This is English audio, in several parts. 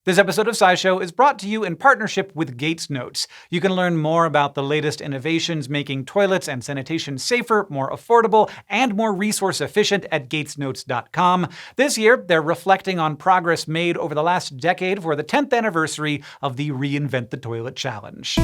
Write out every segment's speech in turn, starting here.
This episode of SciShow is brought to you in partnership with Gates Notes. You can learn more about the latest innovations making toilets and sanitation safer, more affordable, and more resource efficient at gatesnotes.com. This year, they're reflecting on progress made over the last decade for the 10th anniversary of the Reinvent the Toilet Challenge.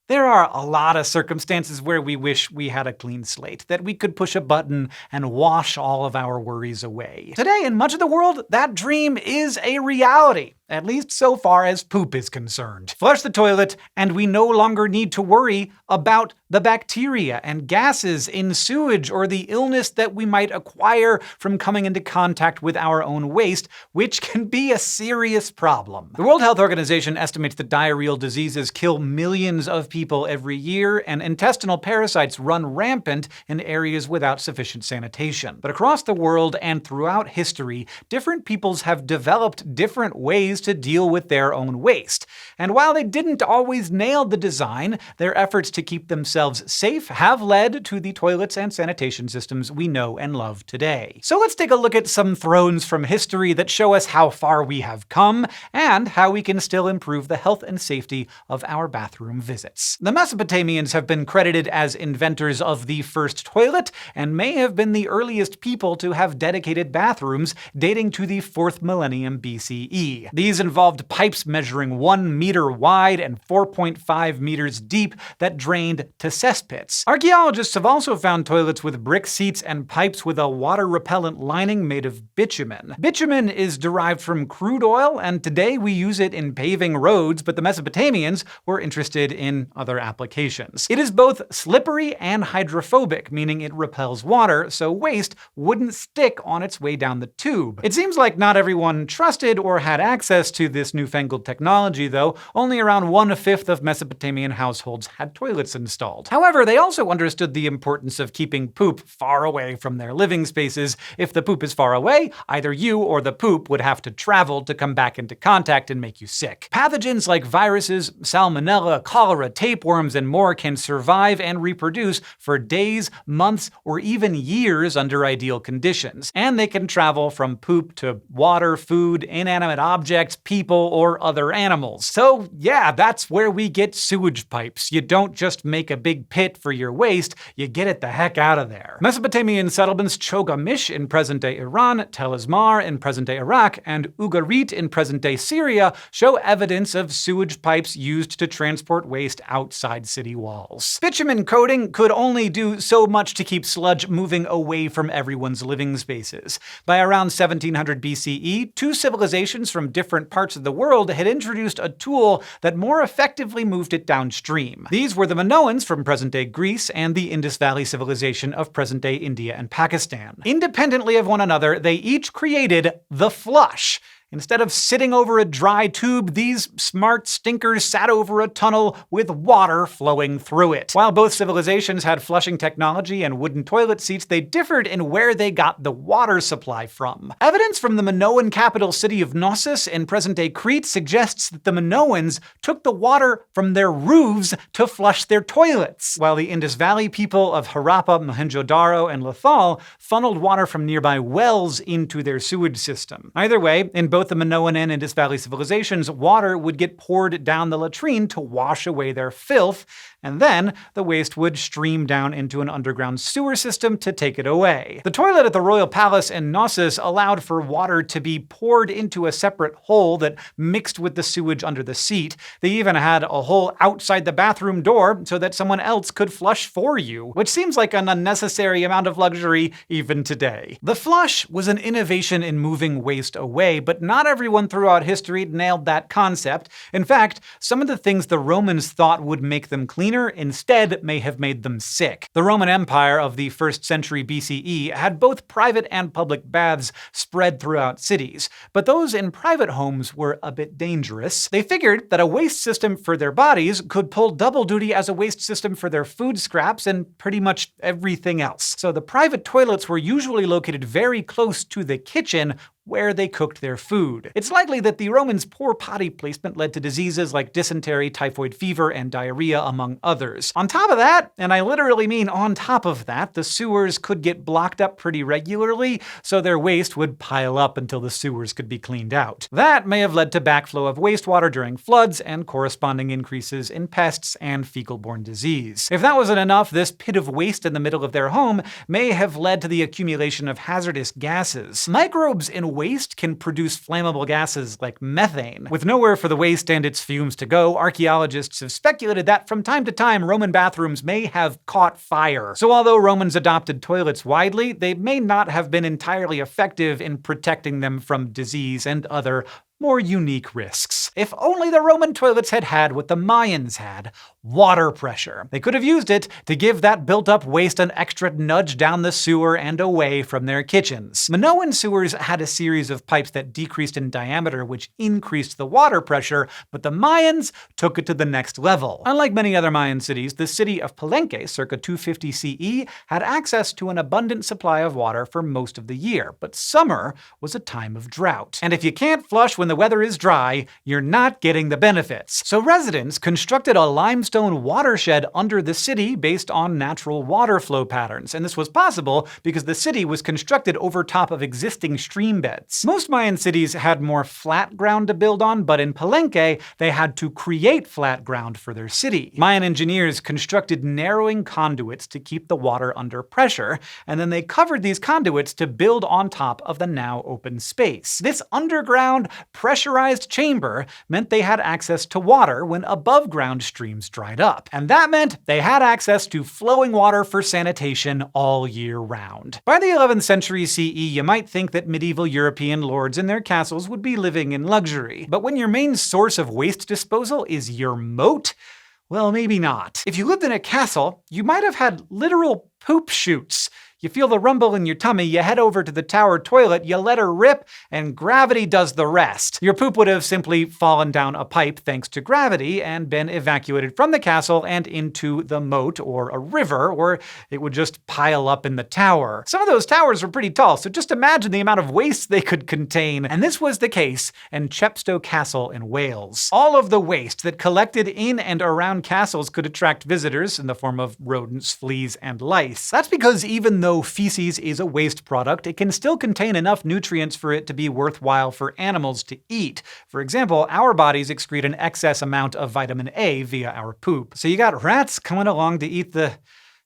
There are a lot of circumstances where we wish we had a clean slate, that we could push a button and wash all of our worries away. Today, in much of the world, that dream is a reality. At least so far as poop is concerned. Flush the toilet, and we no longer need to worry about the bacteria and gases in sewage or the illness that we might acquire from coming into contact with our own waste, which can be a serious problem. The World Health Organization estimates that diarrheal diseases kill millions of people every year, and intestinal parasites run rampant in areas without sufficient sanitation. But across the world and throughout history, different peoples have developed different ways to deal with their own waste. And while they didn't always nail the design, their efforts to keep themselves safe have led to the toilets and sanitation systems we know and love today. So let's take a look at some thrones from history that show us how far we have come and how we can still improve the health and safety of our bathroom visits. The Mesopotamians have been credited as inventors of the first toilet and may have been the earliest people to have dedicated bathrooms dating to the 4th millennium BCE. These involved pipes measuring 1 meter wide and 4.5 meters deep that drained to cesspits. Archaeologists have also found toilets with brick seats and pipes with a water-repellent lining made of bitumen. Bitumen is derived from crude oil, and today we use it in paving roads, but the Mesopotamians were interested in other applications. It is both slippery and hydrophobic, meaning it repels water, so waste wouldn't stick on its way down the tube. It seems like not everyone trusted or had access to this newfangled technology, though. Only around 1/5 of Mesopotamian households had toilets installed. However, they also understood the importance of keeping poop far away from their living spaces. If the poop is far away, either you or the poop would have to travel to come back into contact and make you sick. Pathogens like viruses, salmonella, cholera, tapeworms, and more can survive and reproduce for days, months, or even years under ideal conditions. And they can travel from poop to water, food, inanimate objects, people, or other animals. So yeah, that's where we get sewage pipes. You don't just make a big pit for your waste, you get it the heck out of there. Mesopotamian settlements Chogamish in present-day Iran, Tel Asmar in present-day Iraq, and Ugarit in present-day Syria show evidence of sewage pipes used to transport waste outside city walls. Bitumen coating could only do so much to keep sludge moving away from everyone's living spaces. By around 1700 BCE, two civilizations from different parts of the world had introduced a tool that more effectively moved it downstream. These were the Minoans from present-day Greece and the Indus Valley civilization of present-day India and Pakistan. Independently of one another, they each created the flush. Instead of sitting over a dry tube, these smart stinkers sat over a tunnel with water flowing through it. While both civilizations had flushing technology and wooden toilet seats, they differed in where they got the water supply from. Evidence from the Minoan capital city of Knossos in present-day Crete suggests that the Minoans took the water from their roofs to flush their toilets, while the Indus Valley people of Harappa, Mohenjo-Daro, and Lothal funneled water from nearby wells into their sewage system. Either way, in both the Minoan and Indus Valley civilizations, water would get poured down the latrine to wash away their filth, and then the waste would stream down into an underground sewer system to take it away. The toilet at the royal palace in Knossos allowed for water to be poured into a separate hole that mixed with the sewage under the seat. They even had a hole outside the bathroom door so that someone else could flush for you, which seems like an unnecessary amount of luxury even today. The flush was an innovation in moving waste away, but not everyone throughout history nailed that concept. In fact, some of the things the Romans thought would make them cleaner instead may have made them sick. The Roman Empire of the 1st century BCE had both private and public baths spread throughout cities, but those in private homes were a bit dangerous. They figured that a waste system for their bodies could pull double duty as a waste system for their food scraps and pretty much everything else. So the private toilets were usually located very close to the kitchen, where they cooked their food. It's likely that the Romans' poor potty placement led to diseases like dysentery, typhoid fever, and diarrhea, among others. On top of that, and I literally mean on top of that, the sewers could get blocked up pretty regularly, so their waste would pile up until the sewers could be cleaned out. That may have led to backflow of wastewater during floods and corresponding increases in pests and fecal-borne disease. If that wasn't enough, this pit of waste in the middle of their home may have led to the accumulation of hazardous gases. Microbes in waste can produce flammable gases like methane. With nowhere for the waste and its fumes to go, archaeologists have speculated that from time to time Roman bathrooms may have caught fire. So although Romans adopted toilets widely, they may not have been entirely effective in protecting them from disease and other more unique risks. If only the Roman toilets had had what the Mayans had: water pressure. They could have used it to give that built-up waste an extra nudge down the sewer and away from their kitchens. Minoan sewers had a series of pipes that decreased in diameter, which increased the water pressure, but the Mayans took it to the next level. Unlike many other Mayan cities, the city of Palenque, circa 250 CE, had access to an abundant supply of water for most of the year, but summer was a time of drought. And if you can't flush when the weather is dry, you're not getting the benefits. So residents constructed a limestone watershed under the city based on natural water flow patterns, and this was possible because the city was constructed over top of existing stream beds. Most Mayan cities had more flat ground to build on, but in Palenque, they had to create flat ground for their city. Mayan engineers constructed narrowing conduits to keep the water under pressure, and then they covered these conduits to build on top of the now open space. This underground, pressurized chamber meant they had access to water when above-ground streams dried up. And that meant they had access to flowing water for sanitation all year round. By the 11th century CE, you might think that medieval European lords in their castles would be living in luxury. But when your main source of waste disposal is your moat, well, maybe not. If you lived in a castle, you might have had literal poop chutes. You feel the rumble in your tummy, you head over to the tower toilet, you let her rip, and gravity does the rest. Your poop would have simply fallen down a pipe thanks to gravity and been evacuated from the castle and into the moat or a river, or it would just pile up in the tower. Some of those towers were pretty tall, so just imagine the amount of waste they could contain. And this was the case in Chepstow Castle in Wales. All of the waste that collected in and around castles could attract visitors in the form of rodents, fleas, and lice. That's because even though feces is a waste product, it can still contain enough nutrients for it to be worthwhile for animals to eat. For example, our bodies excrete an excess amount of vitamin A via our poop. So you got rats coming along to eat the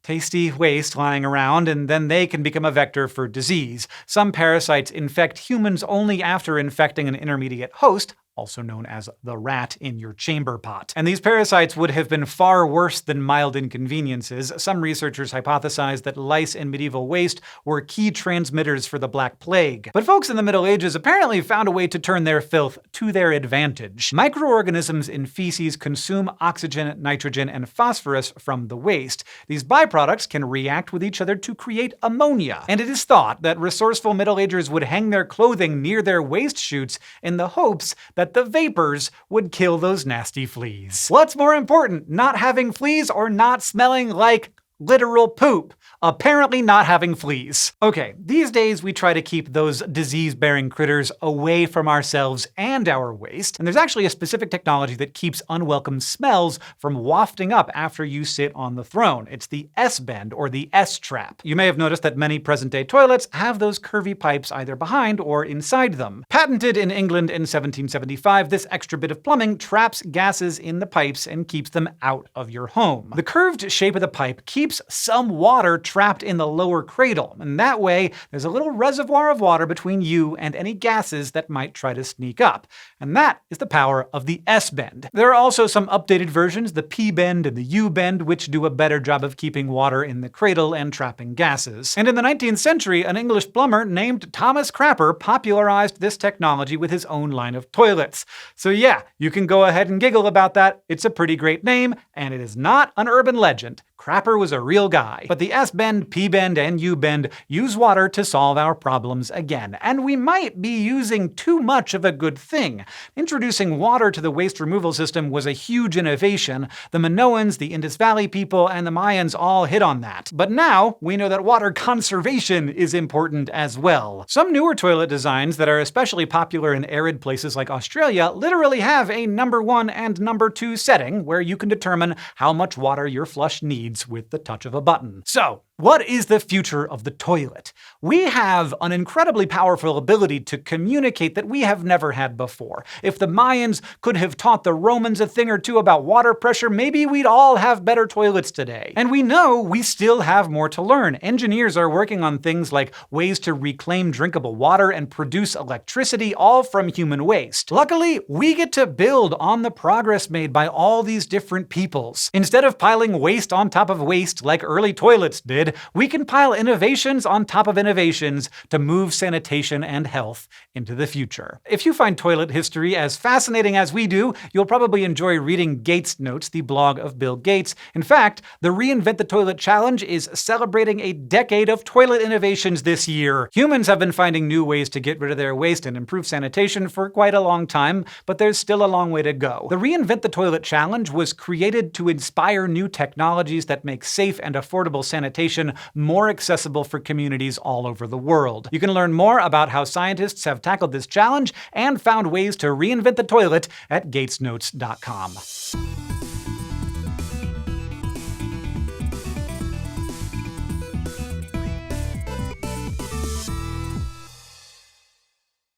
tasty waste lying around, and then they can become a vector for disease. Some parasites infect humans only after infecting an intermediate host, also known as the rat in your chamber pot. And these parasites would have been far worse than mild inconveniences. Some researchers hypothesize that lice in medieval waste were key transmitters for the Black Plague. But folks in the Middle Ages apparently found a way to turn their filth to their advantage. Microorganisms in feces consume oxygen, nitrogen, and phosphorus from the waste. These byproducts can react with each other to create ammonia. And it is thought that resourceful Middle Agers would hang their clothing near their waste chutes in the hopes that the vapors would kill those nasty fleas. What's more important, not having fleas or not smelling like literal poop? Apparently not having fleas. Okay, these days we try to keep those disease-bearing critters away from ourselves and our waste, and there's actually a specific technology that keeps unwelcome smells from wafting up after you sit on the throne. It's the S-bend, or the S-trap. You may have noticed that many present-day toilets have those curvy pipes either behind or inside them. Patented in England in 1775, this extra bit of plumbing traps gases in the pipes and keeps them out of your home. The curved shape of the pipe keeps some water trapped in the lower cradle, and that way there's a little reservoir of water between you and any gases that might try to sneak up. And that is the power of the S-bend. There are also some updated versions, the P-bend and the U-bend, which do a better job of keeping water in the cradle and trapping gases. And in the 19th century, an English plumber named Thomas Crapper popularized this technology with his own line of toilets. So yeah, you can go ahead and giggle about that. It's a pretty great name, and it is not an urban legend. Crapper was a real guy. But the S-bend, P-bend, and U-bend use water to solve our problems again. And we might be using too much of a good thing. Introducing water to the waste removal system was a huge innovation. The Minoans, the Indus Valley people, and the Mayans all hit on that. But now, we know that water conservation is important as well. Some newer toilet designs that are especially popular in arid places like Australia literally have a number 1 and number 2 setting where you can determine how much water your flush needs with the touch of a button. So, what is the future of the toilet? We have an incredibly powerful ability to communicate that we have never had before. If the Mayans could have taught the Romans a thing or two about water pressure, maybe we'd all have better toilets today. And we know we still have more to learn. Engineers are working on things like ways to reclaim drinkable water and produce electricity, all from human waste. Luckily, we get to build on the progress made by all these different peoples. Instead of piling waste on top of waste like early toilets did, we can pile innovations on top of innovations to move sanitation and health into the future. If you find toilet history as fascinating as we do, you'll probably enjoy reading Gates Notes, the blog of Bill Gates. In fact, the Reinvent the Toilet Challenge is celebrating a decade of toilet innovations this year. Humans have been finding new ways to get rid of their waste and improve sanitation for quite a long time, but there's still a long way to go. The Reinvent the Toilet Challenge was created to inspire new technologies that make safe and affordable sanitation more accessible for communities all over the world. You can learn more about how scientists have tackled this challenge and found ways to reinvent the toilet at gatesnotes.com.